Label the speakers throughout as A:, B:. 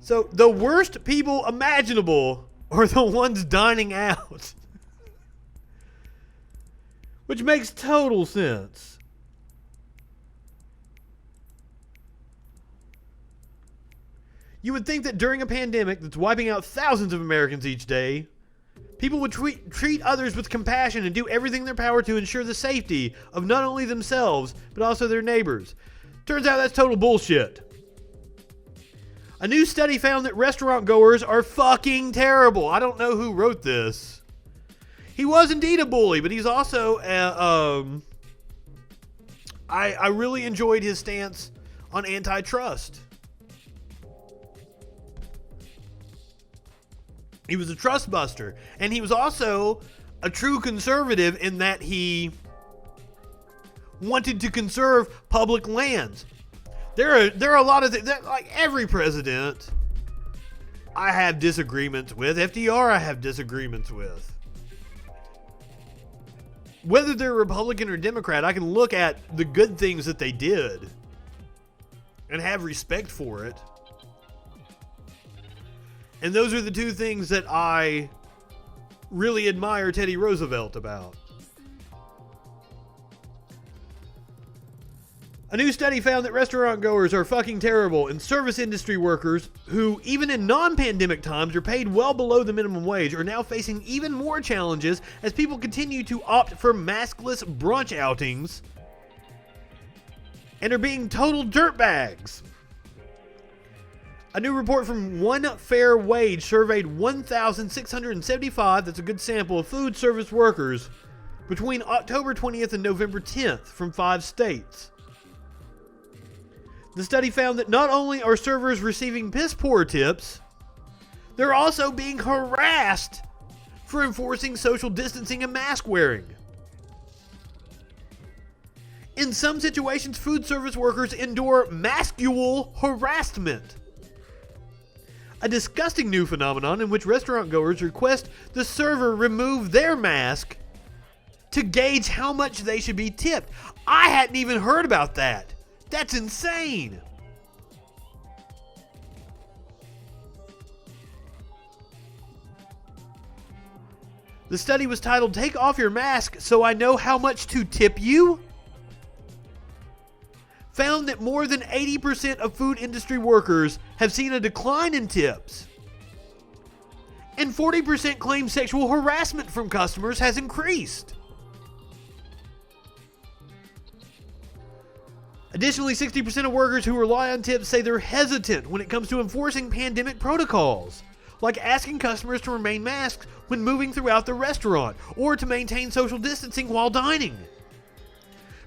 A: So the worst people imaginable are the ones dining out. Which makes total sense. You would think that during a pandemic that's wiping out thousands of Americans each day, people would treat others with compassion and do everything in their power to ensure the safety of not only themselves, but also their neighbors. Turns out that's total bullshit. A new study found that restaurant goers are fucking terrible. I don't know who wrote this. He was indeed a bully, but he's also I really enjoyed his stance on antitrust. He was a trust buster, and he was also a true conservative in that he wanted to conserve public lands. There are a lot of things, like every president I have disagreements with. FDR I have disagreements with. Whether they're Republican or Democrat, I can look at the good things that they did and have respect for it. And those are the two things that I really admire Teddy Roosevelt about. A new study found that restaurant goers are fucking terrible, and service industry workers, who even in non-pandemic times are paid well below the minimum wage, are now facing even more challenges as people continue to opt for maskless brunch outings and are being total dirtbags. A new report from One Fair Wage surveyed 1,675, that's a good sample, of food service workers between October 20th and November 10th from 5 states. The study found that not only are servers receiving piss-poor tips, they're also being harassed for enforcing social distancing and mask wearing. In some situations, food service workers endure masculine harassment, a disgusting new phenomenon in which restaurant goers request the server remove their mask to gauge how much they should be tipped. I hadn't even heard about that. That's insane. The study was titled, "Take Off Your Mask So I Know How Much to Tip You." Found that more than 80% of food industry workers have seen a decline in tips. And 40% claim sexual harassment from customers has increased. Additionally, 60% of workers who rely on tips say they're hesitant when it comes to enforcing pandemic protocols, like asking customers to remain masked when moving throughout the restaurant or to maintain social distancing while dining,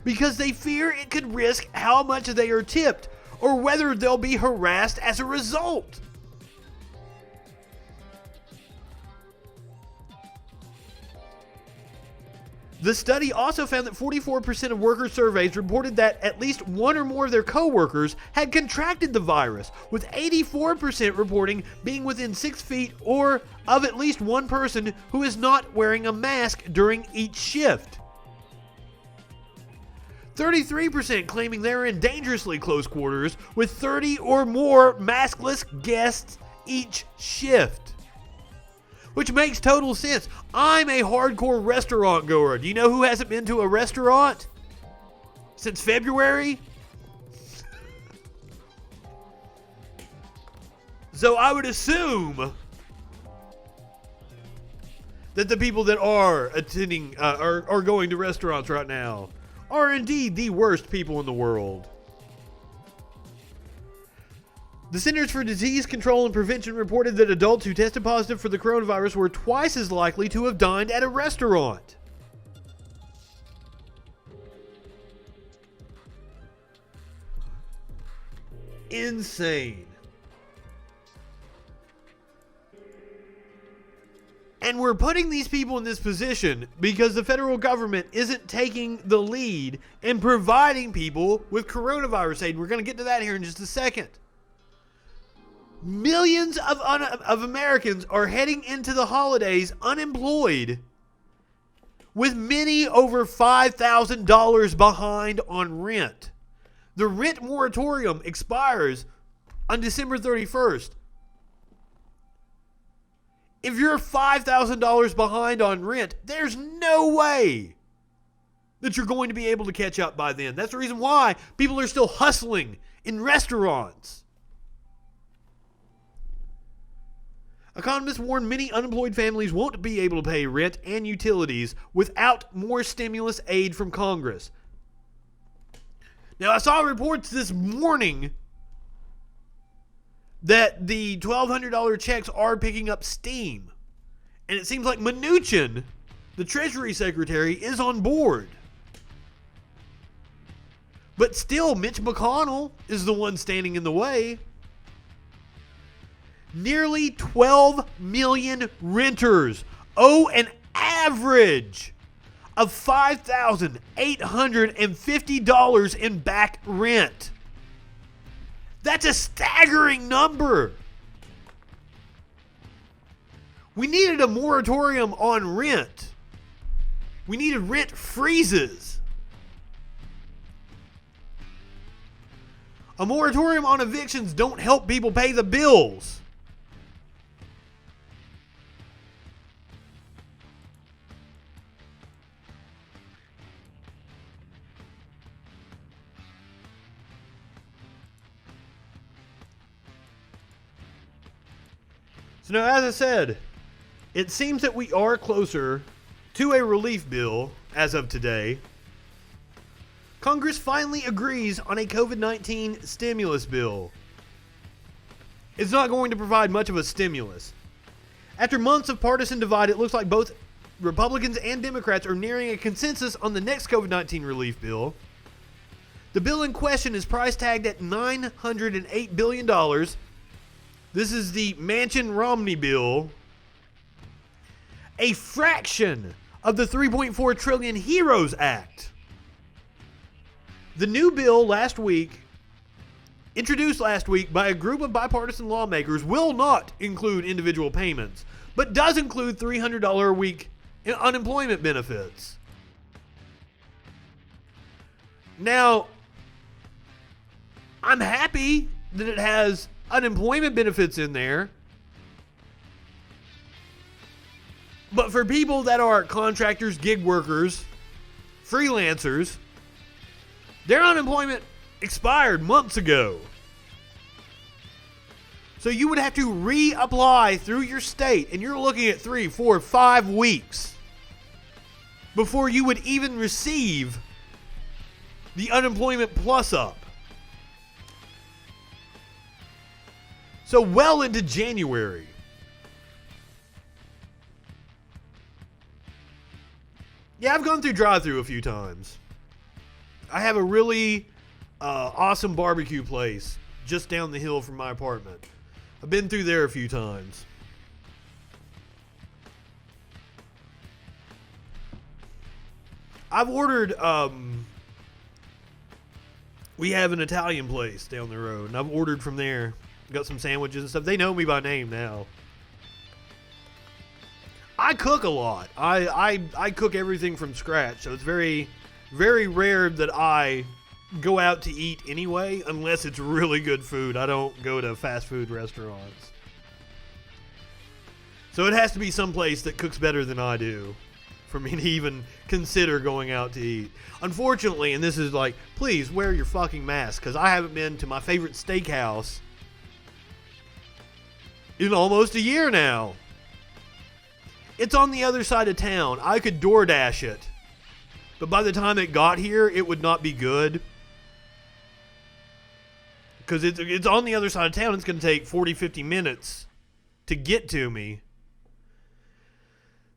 A: because they fear it could risk how much they are tipped or whether they'll be harassed as a result. The study also found that 44% of worker surveys reported that at least one or more of their coworkers had contracted the virus, with 84% reporting being within 6 feet or of at least one person who is not wearing a mask during each shift. 33% claiming they're in dangerously close quarters with 30 or more maskless guests each shift. Which makes total sense. I'm a hardcore restaurant goer. Do you know who hasn't been to a restaurant since February? So I would assume that the people that are attending, are going to restaurants right now are indeed the worst people in the world. The Centers for Disease Control and Prevention reported that adults who tested positive for the coronavirus were twice as likely to have dined at a restaurant. Insane. And we're putting these people in this position because the federal government isn't taking the lead in providing people with coronavirus aid. We're going to get to that here in just a second. Millions of Americans are heading into the holidays unemployed, with many over $5,000 behind on rent. The rent moratorium expires on December 31st. If you're $5,000 behind on rent, there's no way that you're going to be able to catch up by then. That's the reason why people are still hustling in restaurants. Economists warn many unemployed families won't be able to pay rent and utilities without more stimulus aid from Congress. Now, I saw reports this morning that the $1,200 checks are picking up steam. And it seems like Mnuchin, the Treasury Secretary, is on board. But still, Mitch McConnell is the one standing in the way. Nearly 12 million renters owe an average of $5,850 in back rent. That's a staggering number. We needed a moratorium on rent. We needed rent freezes. A moratorium on evictions don't help people pay the bills. So now, as I said, it seems that we are closer to a relief bill as of today. Congress finally agrees on a COVID-19 stimulus bill. It's not going to provide much of a stimulus. After months of partisan divide, it looks like both Republicans and Democrats are nearing a consensus on the next COVID-19 relief bill. The bill in question is price tagged at $908 billion. This is the Manchin-Romney bill, a fraction of the $3.4 trillion HEROES Act. The new bill introduced last week by a group of bipartisan lawmakers, will not include individual payments, but does include $300 a week in unemployment benefits. Now, I'm happy that it has unemployment benefits in there. But for people that are contractors, gig workers, freelancers, their unemployment expired months ago. So you would have to reapply through your state, and you're looking at 3, 4, 5 weeks before you would even receive the unemployment plus up. So well into January. Yeah, I've gone through drive-thru a few times. I have a really awesome barbecue place just down the hill from my apartment. I've been through there a few times. I've ordered, we have an Italian place down the road, and I've ordered from there. Got some sandwiches and stuff. They know me by name now. I cook a lot. I cook everything from scratch, so it's very, very rare that I go out to eat anyway, unless it's really good food. I don't go to fast food restaurants. So it has to be someplace that cooks better than I do for me to even consider going out to eat. Unfortunately, and this is like, please wear your fucking mask, because I haven't been to my favorite steakhouse in almost a year now. It's on the other side of town. I could DoorDash it, but by the time it got here, it would not be good. Because it's on the other side of town. It's going to take 40, 50 minutes to get to me.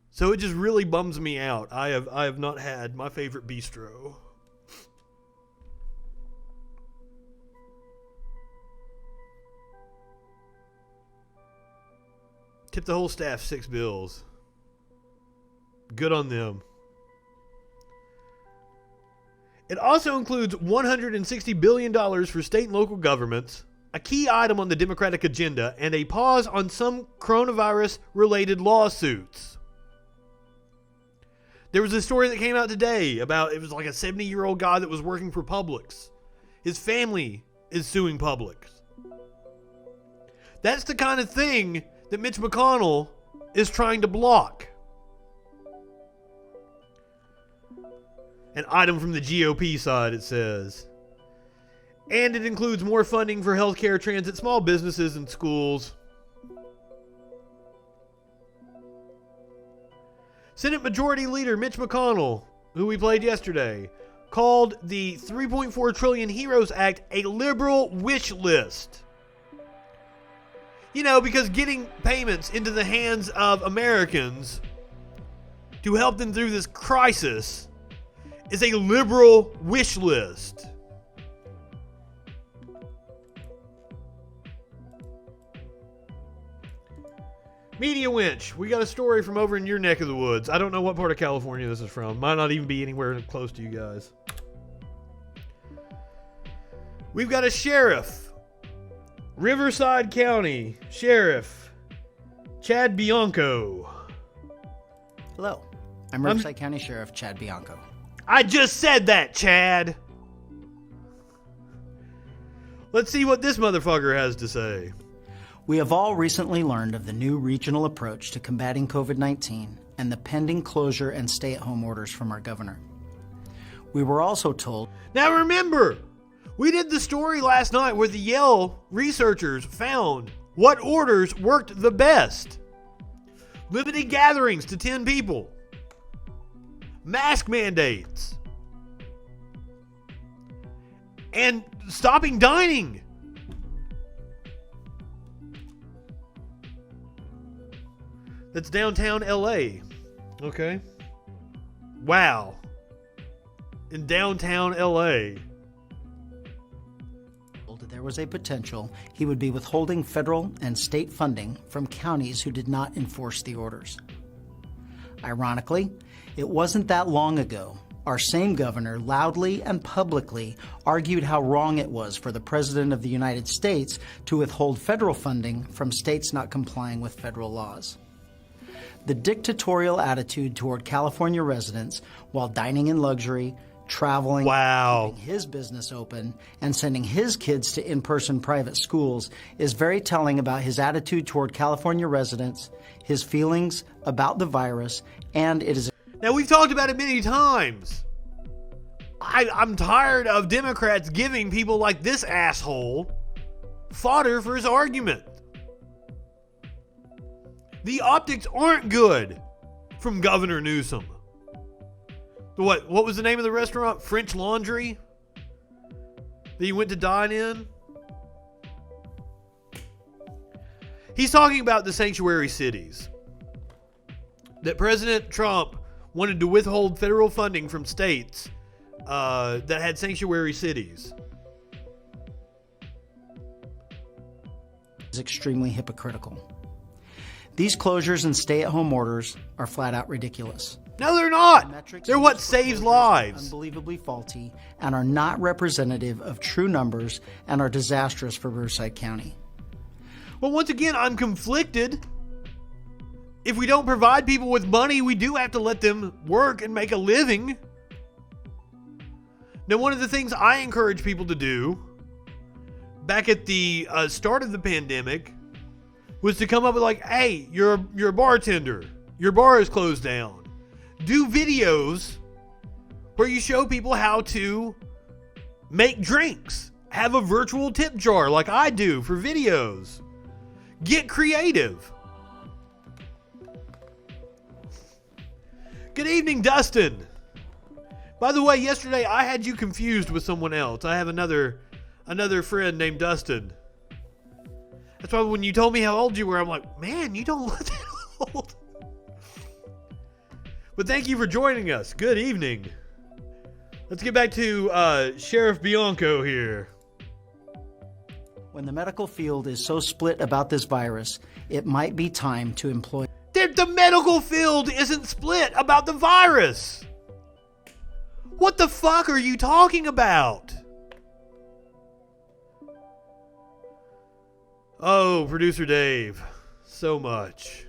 A: So it just really bums me out. I have not had my favorite bistro. Tip the whole staff $6. Good on them. It also includes $160 billion for state and local governments, a key item on the Democratic agenda, and a pause on some coronavirus-related lawsuits. There was a story that came out today about, it was like a 70-year-old guy that was working for Publix. His family is suing Publix. That's the kind of thing that Mitch McConnell is trying to block. An item from the GOP side, it says. And it includes more funding for healthcare, transit, small businesses, and schools. Senate Majority Leader Mitch McConnell, who we played yesterday, called the $3.4 trillion HEROES Act a liberal wish list. You know, because getting payments into the hands of Americans to help them through this crisis is a liberal wish list. Media Winch, we got a story from over in your neck of the woods. I don't know what part of California this is from. Might not even be anywhere close to you guys. We've got a sheriff. Riverside County Sheriff Chad Bianco.
B: Hello, I'm Riverside County Sheriff Chad Bianco.
A: I just said that, Chad. Let's see what this motherfucker has to say.
B: We have all recently learned of the new regional approach to combating COVID-19 and the pending closure and stay-at-home orders from our governor. We were also told...
A: Now remember, we did the story last night where the Yale researchers found what orders worked the best. Limited gatherings to 10 people. Mask mandates. And stopping dining. That's downtown LA. Okay. Wow. In downtown LA.
B: There was a potential he would be withholding federal and state funding from counties who did not enforce the orders. Ironically, it wasn't that long ago our same governor loudly and publicly argued how wrong it was for the President of the United States to withhold federal funding from states not complying with federal laws. The dictatorial attitude toward California residents while dining in luxury, traveling, keeping his business open, and sending his kids to in-person private schools is very telling about his attitude toward California residents, his feelings about the virus, and it is...
A: Now, we've talked about it many times. I'm tired of Democrats giving people like this asshole fodder for his argument. The optics aren't good from Governor Newsom. What was the name of the restaurant? French Laundry? That you went to dine in? He's talking about the sanctuary cities. That President Trump wanted to withhold federal funding from states that had sanctuary cities.
B: Is extremely hypocritical. These closures and stay-at-home orders are flat out ridiculous.
A: No, they're not. They're what saves lives.
B: Unbelievably faulty and are not representative of true numbers and are disastrous for Riverside County.
A: Well, once again, I'm conflicted. If we don't provide people with money, we do have to let them work and make a living. Now, one of the things I encourage people to do back at the start of the pandemic was to come up with like, hey, you're a bartender. Your bar is closed down. Do videos where you show people how to make drinks. Have a virtual tip jar like I do for videos. Get creative. Good evening, Dustin. By the way, yesterday I had you confused with someone else. I have another friend named Dustin. That's why when you told me how old you were, I'm like, man, you don't look that old. But thank you for joining us. Good evening. Let's get back to Sheriff Bianco here.
B: When the medical field is so split about this virus, it might be time to employ...
A: The medical field isn't split about the virus. What the fuck are you talking about? Oh, Producer Dave. So much.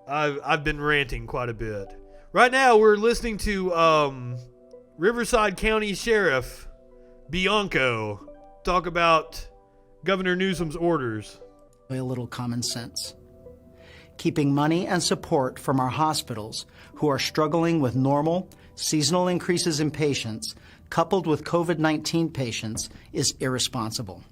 A: I've been ranting quite a bit. Right now, we're listening to Riverside County Sheriff Bianco talk about Governor Newsom's orders.
B: a little common sense. Keeping money and support from our hospitals, who are struggling with normal, seasonal increases in patients, coupled with COVID-19 patients, is irresponsible.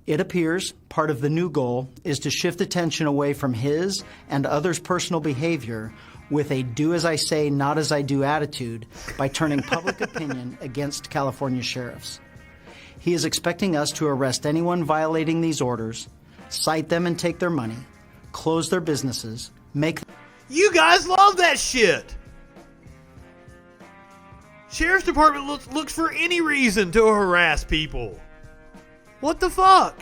B: It appears part of the new goal is to shift attention away from his and others' personal behavior with a do as I say, not as I do attitude by turning public opinion against California sheriffs. He is expecting us to arrest anyone violating these orders, cite them and take their money, close their businesses, make...
A: You guys love that shit! Sheriff's Department looks for any reason to harass people. What the fuck?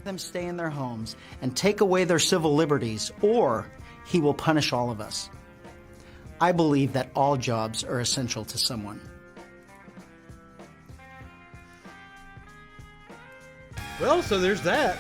B: them stay in their homes and take away their civil liberties, or he will punish all of us. I believe that all jobs are essential to someone.
A: Well, so there's that.